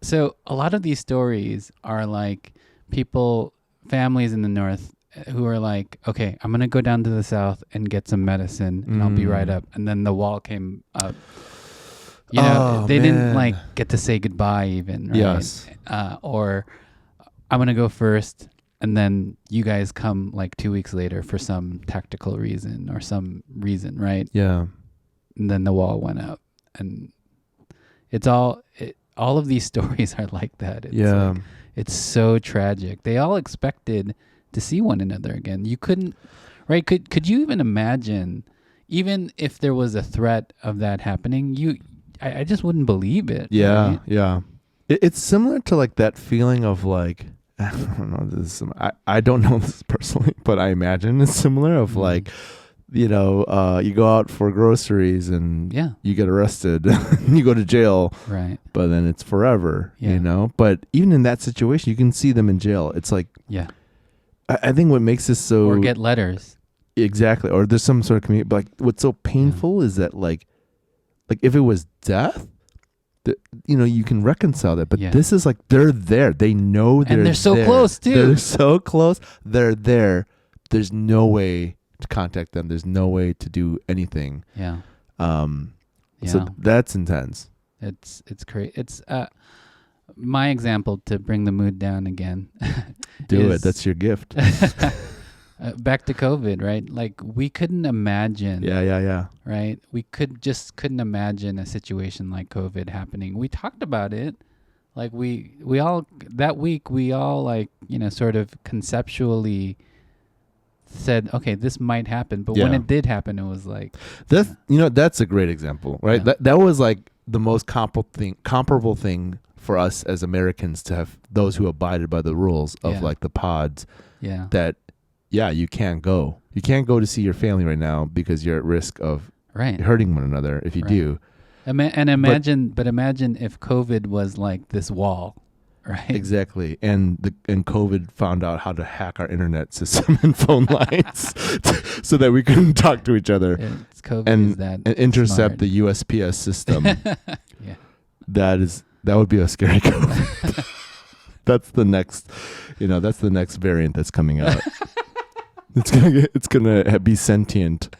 So a lot of these stories are like families in the north who are like, okay, I'm gonna go down to the south and get some medicine, and I'll be right up. And then the wall came up. You know, they didn't like get to say goodbye even, right? Yes. Or I'm gonna go first, and then you guys come like 2 weeks later for some tactical reason or some reason, right? Yeah. And then the wall went up, and it's all of these stories are like that. It's like, it's so tragic. They all expected to see one another again. You couldn't, right? Could you even imagine, even if there was a threat of that happening, I just wouldn't believe it. Yeah, right? yeah. It's similar to like that feeling of like, I don't know, I don't know this personally, but I imagine it's similar of like, you know, you go out for groceries and you get arrested, you go to jail, right? But then it's forever, you know. But even in that situation, you can see them in jail. It's like, I think what makes this so, or get letters, exactly, or there's some sort of community. But like, what's so painful is that like if it was death, you know, you can reconcile that. But this is like they're there, they know they're and they're so close too. They're so close. They're there. There's no way to contact them. There's no way to do anything. Yeah. So that's intense. It's crazy. It's my example to bring the mood down again. Do it. That's your gift. Back to COVID, right? Like we couldn't imagine. Yeah. Right? We couldn't imagine a situation like COVID happening. We talked about it. Like we all that week we all like, you know, sort of conceptually said, okay, this might happen. But when it did happen, it was like that's a great example, right? Yeah. That was like the most comparable thing for us as Americans to have those who abided by the rules of like the pods. Yeah. That you can't go. You can't go to see your family right now because you're at risk of hurting one another if you do. Imagine if COVID was like this wall, right? Exactly. And COVID found out how to hack our internet system and phone lines so that we couldn't talk to each other. It's COVID and intercept smart. the USPS system. That would be a scary COVID. That's the next variant that's coming out. It's gonna be sentient.